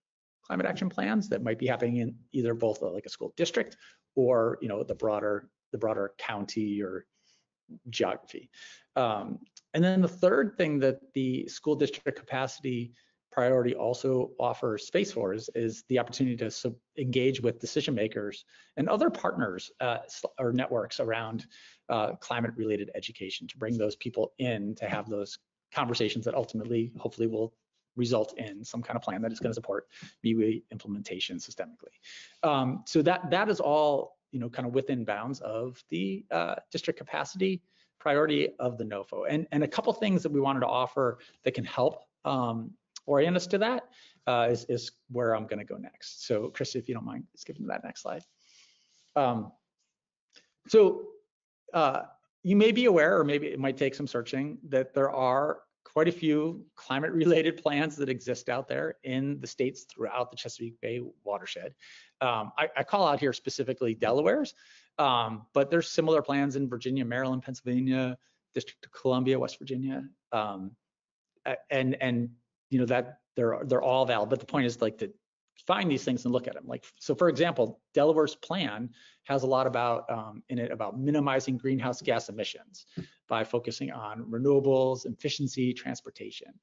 climate action plans that might be happening in either both like a school district or the broader county or geography. And then the third thing that the school district capacity priority also offers space for is the opportunity to engage with decision makers and other partners or networks around climate-related education, to bring those people in to have those conversations that ultimately, hopefully, will result in some kind of plan that is going to support MWEE implementation systemically. So that is all kind of within bounds of the district capacity priority of the NOFO. And a couple things that we wanted to offer that can help orient us to that is where I'm going to go next. So, Krista, if you don't mind skipping to that next slide. You may be aware, or maybe it might take some searching, that there are quite a few climate-related plans that exist out there in the states throughout the Chesapeake Bay watershed. I call out here specifically Delaware's, but there's similar plans in Virginia, Maryland, Pennsylvania, District of Columbia, West Virginia, and that they're all valid. But the point is like to find these things and look at them. Like, so for example, Delaware's plan has a lot about in it about minimizing greenhouse gas emissions by focusing on renewables, efficiency, transportation.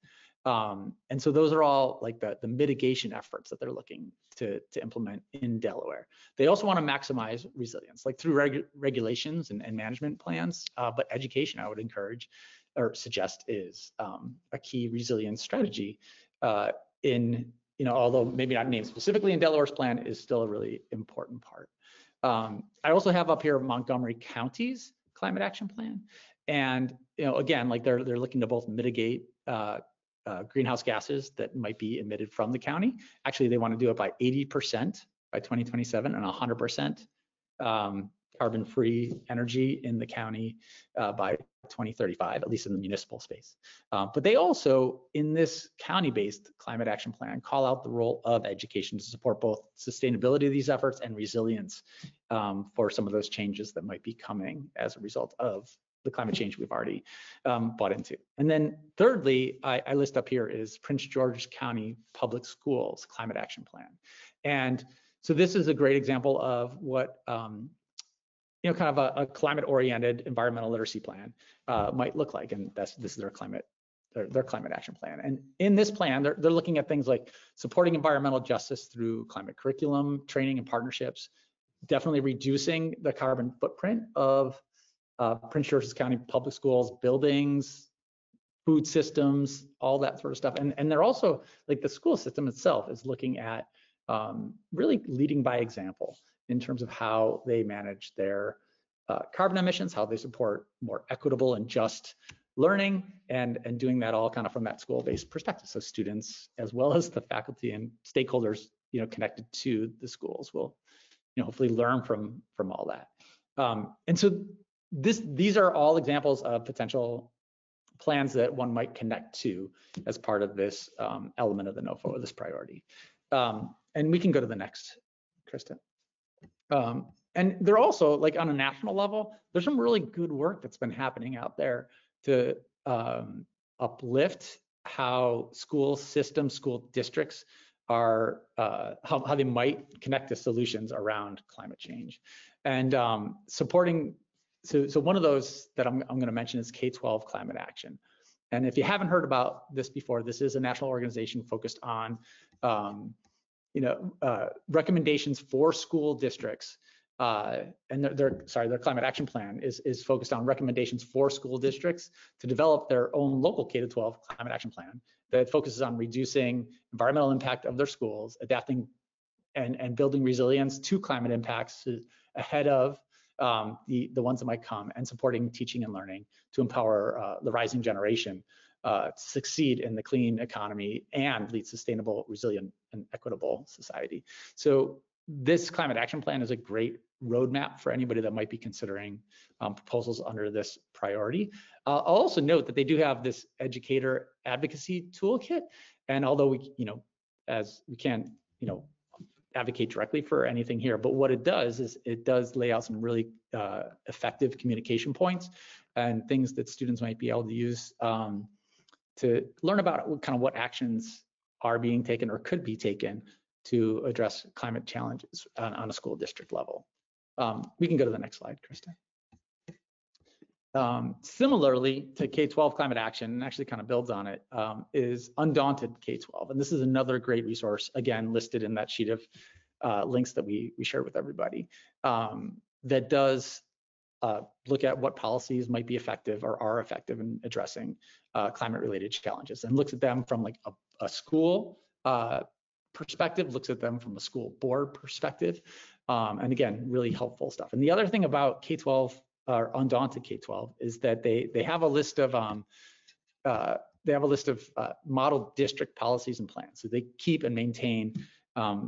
And so those are all like the mitigation efforts that they're looking to implement in Delaware. They also want to maximize resilience, like through regulations and management plans, but education, I would encourage or suggest, is a key resilience strategy although maybe not named specifically in Delaware's plan, is still a really important part. I also have up here Montgomery County's climate action plan. And, again, like they're looking to both mitigate greenhouse gases that might be emitted from the county. Actually, they want to do it by 80% by 2027 and 100% carbon-free energy in the county by 2035, at least in the municipal space. But they also, in this county-based climate action plan, call out the role of education to support both sustainability of these efforts and resilience for some of those changes that might be coming as a result of the climate change we've already bought into. And then thirdly, I list up here is Prince George's County Public Schools Climate Action Plan. And so this is a great example of what kind of a climate-oriented environmental literacy plan might look like, and this is their climate action plan. And in this plan, they're looking at things like supporting environmental justice through climate curriculum, training, and partnerships, definitely reducing the carbon footprint of Prince George's County Public Schools, buildings, food systems, all that sort of stuff. And they're also, like, the school system itself is looking at really leading by example in terms of how they manage their carbon emissions, how they support more equitable and just learning, and doing that all kind of from that school-based perspective. So students, as well as the faculty and stakeholders, connected to the schools, will, hopefully learn from all that. And so these are all examples of potential plans that one might connect to as part of this element of the NOFO, or this priority. And we can go to the next, Krista. And they're also like on a national level, there's some really good work that's been happening out there to uplift how school systems, school districts are, how they might connect to solutions around climate change. And supporting, so one of those that I'm going to mention is K-12 climate action. And if you haven't heard about this before, this is a national organization focused on recommendations for school districts, and their climate action plan is focused on recommendations for school districts to develop their own local K-12 climate action plan that focuses on reducing environmental impact of their schools, adapting and building resilience to climate impacts ahead of the ones that might come, and supporting teaching and learning to empower the rising generation to succeed in the clean economy and lead sustainable, resilient, and equitable society. So this climate action plan is a great roadmap for anybody that might be considering proposals under this priority. I'll also note that they do have this educator advocacy toolkit, and although we can't, advocate directly for anything here, but what it does is it does lay out some really effective communication points and things that students might be able to use to learn about kind of what actions are being taken or could be taken to address climate challenges on a school district level. We can go to the next slide, Krista. Similarly to K-12 climate action, and actually kind of builds on it, is Undaunted K-12. And this is another great resource, again, listed in that sheet of links that we shared with everybody, that does look at what policies might be effective or are effective in addressing climate-related challenges, and looks at them from like a school perspective, looks at them from a school board perspective, and again, really helpful stuff. And the other thing about K-12 or Undaunted K-12 is that they have a list of model district policies and plans. So they keep and maintain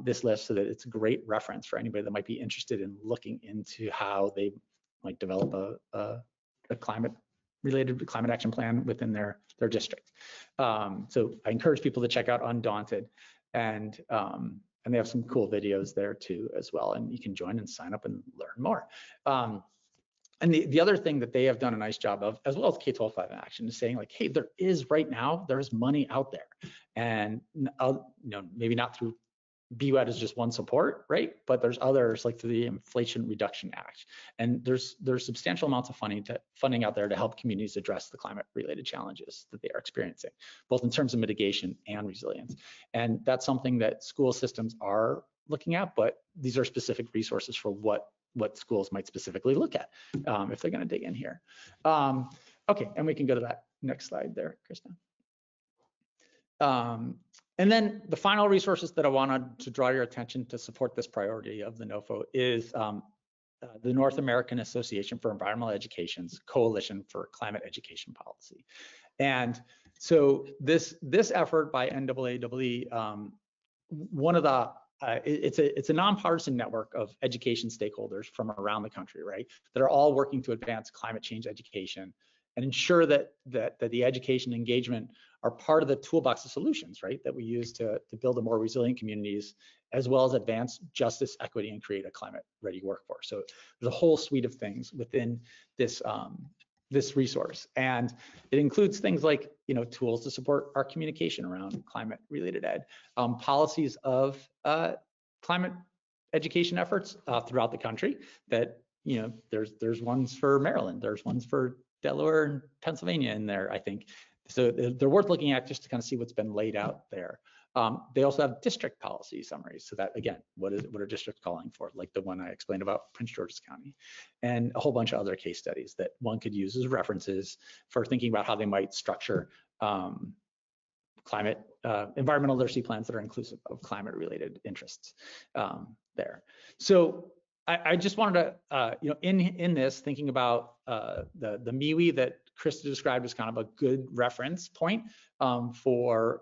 this list so that it's a great reference for anybody that might be interested in looking into how they might develop a climate action plan within their district. So I encourage people to check out Undaunted, and they have some cool videos there too as well, and you can join and sign up and learn more. And the other thing that they have done a nice job of, as well as K-12 climate action, is saying like, hey, there's money out there, and maybe not through BWET is just one support, right? But there's others like through the Inflation Reduction Act, and there's substantial amounts of funding out there to help communities address the climate-related challenges that they are experiencing, both in terms of mitigation and resilience. And that's something that school systems are looking at, but these are specific resources for what schools might specifically look at if they're going to dig in here. Okay, and we can go to that next slide there, Krista. And then the final resources that I wanted to draw your attention to support this priority of the NOFO is the North American Association for Environmental Education's Coalition for Climate Education Policy. And so this effort by NWEE, one of the it's a nonpartisan network of education stakeholders from around the country, right, that are all working to advance climate change education and ensure that the education engagement are part of the toolbox of solutions, right, that we use to build a more resilient communities, as well as advance justice, equity, and create a climate-ready workforce. So there's a whole suite of things within this this resource, and it includes things like tools to support our communication around climate-related ed, policies of climate education efforts throughout the country. That there's ones for Maryland, there's ones for Delaware and Pennsylvania in there, I think. So they're worth looking at just to kind of see what's been laid out there. They also have district policy summaries. So that, again, what are districts calling for? Like the one I explained about Prince George's County, and a whole bunch of other case studies that one could use as references for thinking about how they might structure climate, environmental literacy plans that are inclusive of climate-related interests there. So I just wanted to, in this, thinking about the MWEE that Krista described as kind of a good reference point for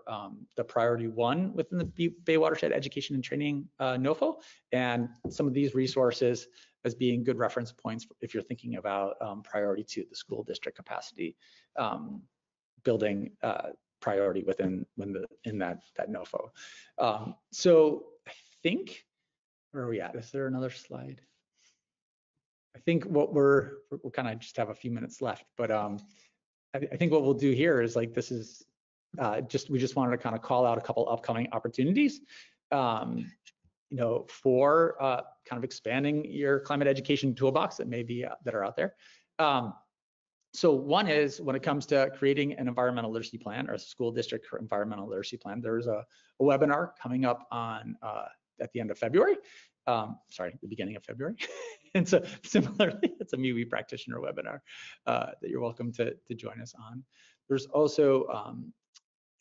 the priority 1 within the Bay Watershed Education and Training NOFO, and some of these resources as being good reference points if you're thinking about priority 2, the school district capacity building priority within that NOFO. So I think, where are we at? Is there another slide? I think what we'll kind of just have a few minutes left, but I think what we'll do here is like, this is we just wanted to kind of call out a couple upcoming opportunities, you know, for kind of expanding your climate education toolbox that may be that are out there. So one is when it comes to creating an environmental literacy plan or a school district environmental literacy plan, there's a webinar coming up on at the end of February. Sorry, the beginning of February. And so similarly, it's a MWEE practitioner webinar that you're welcome to join us on. There's also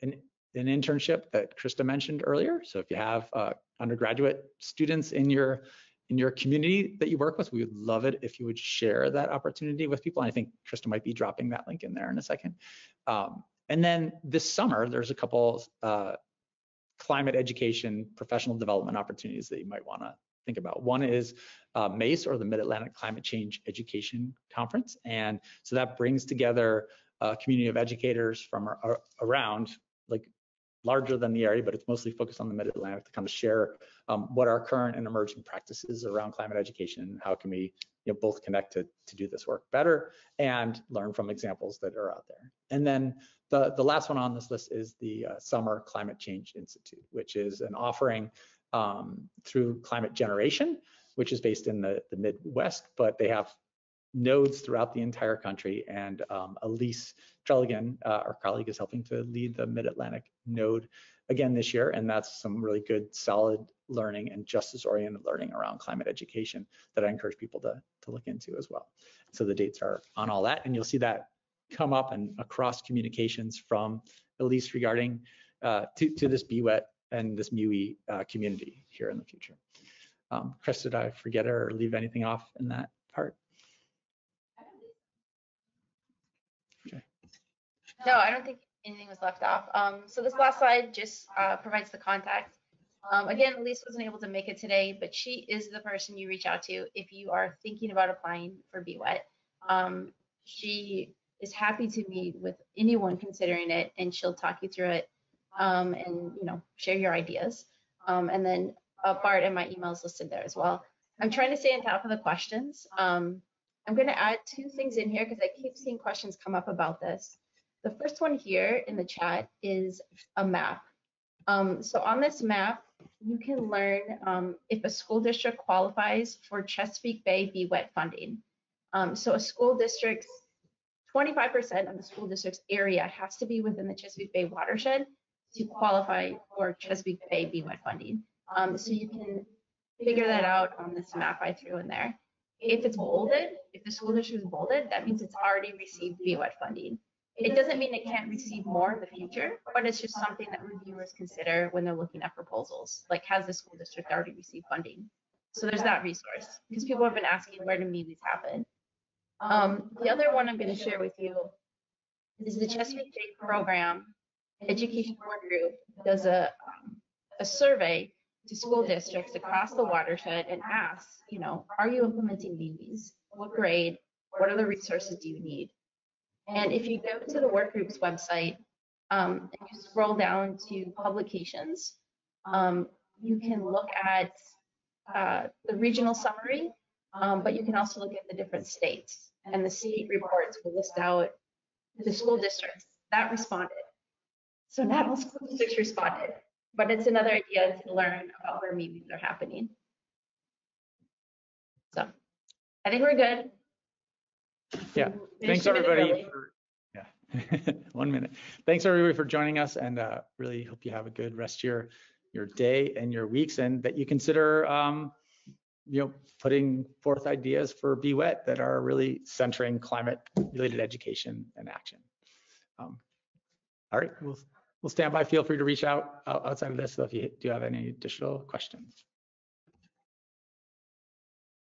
an internship that Krista mentioned earlier. So if you have undergraduate students in your community that you work with, we would love it if you would share that opportunity with people. And I think Krista might be dropping that link in there in a second. And then this summer, there's a couple climate education professional development opportunities that you might want to think about. One is MACE, or the Mid-Atlantic Climate Change Education Conference. And so that brings together a community of educators from around, like larger than the area, but it's mostly focused on the Mid-Atlantic, to kind of share what our current and emerging practices around climate education, and how can we both connect to do this work better and learn from examples that are out there. And then the last one on this list is the Summer Climate Change Institute, which is an offering through Climate Generation, which is based in the Midwest, but they have nodes throughout the entire country. And Elise Trelligan, our colleague, is helping to lead the Mid-Atlantic node again this year. And that's some really good, solid learning and justice-oriented learning around climate education that I encourage people to look into as well. So the dates are on all that, and you'll see that come up and across communications from Elise regarding to this BWET and this MWEE community here in the future. Chris, did I forget or leave anything off in that part? Okay. No, I don't think anything was left off. So this last slide just provides the contact. Again, Elise wasn't able to make it today, but she is the person you reach out to if you are thinking about applying for BWET. She is happy to meet with anyone considering it, and she'll talk you through it and share your ideas. And then Bart and my email is listed there as well. I'm trying to stay on top of the questions. I'm going to add 2 things in here because I keep seeing questions come up about this. The first one here in the chat is a map. So on this map, you can learn if a school district qualifies for Chesapeake Bay BWET funding. So a school district's 25% of the school district's area has to be within the Chesapeake Bay watershed to qualify for Chesapeake Bay BWET funding. So you can figure that out on this map I threw in there. If it's bolded, if the school district is bolded, that means it's already received BWET funding. It doesn't mean it can't receive more in the future, but it's just something that reviewers consider when they're looking at proposals. Like, has the school district already received funding? So there's that resource, because people have been asking, where do MWEEs happen? The other one I'm going to share with you is the Chesapeake Bay Program Education Work Group does a survey to school districts across the watershed and asks, are you implementing MWEEs? What grade? What other resources do you need? And if you go to the work group's website and you scroll down to publications, you can look at the regional summary, but you can also look at the different states, and the state reports will list out the school districts that responded. So not all school districts responded, but it's another idea to learn about where MWEEs are happening. So I think we're good. Yeah, thanks everybody. 1 minute. Thanks everybody for joining us, and really hope you have a good rest of your day and your weeks, and that you consider putting forth ideas for BWET that are really centering climate related education and action. All right, we'll stand by. Feel free to reach out outside of this if you do have any additional questions.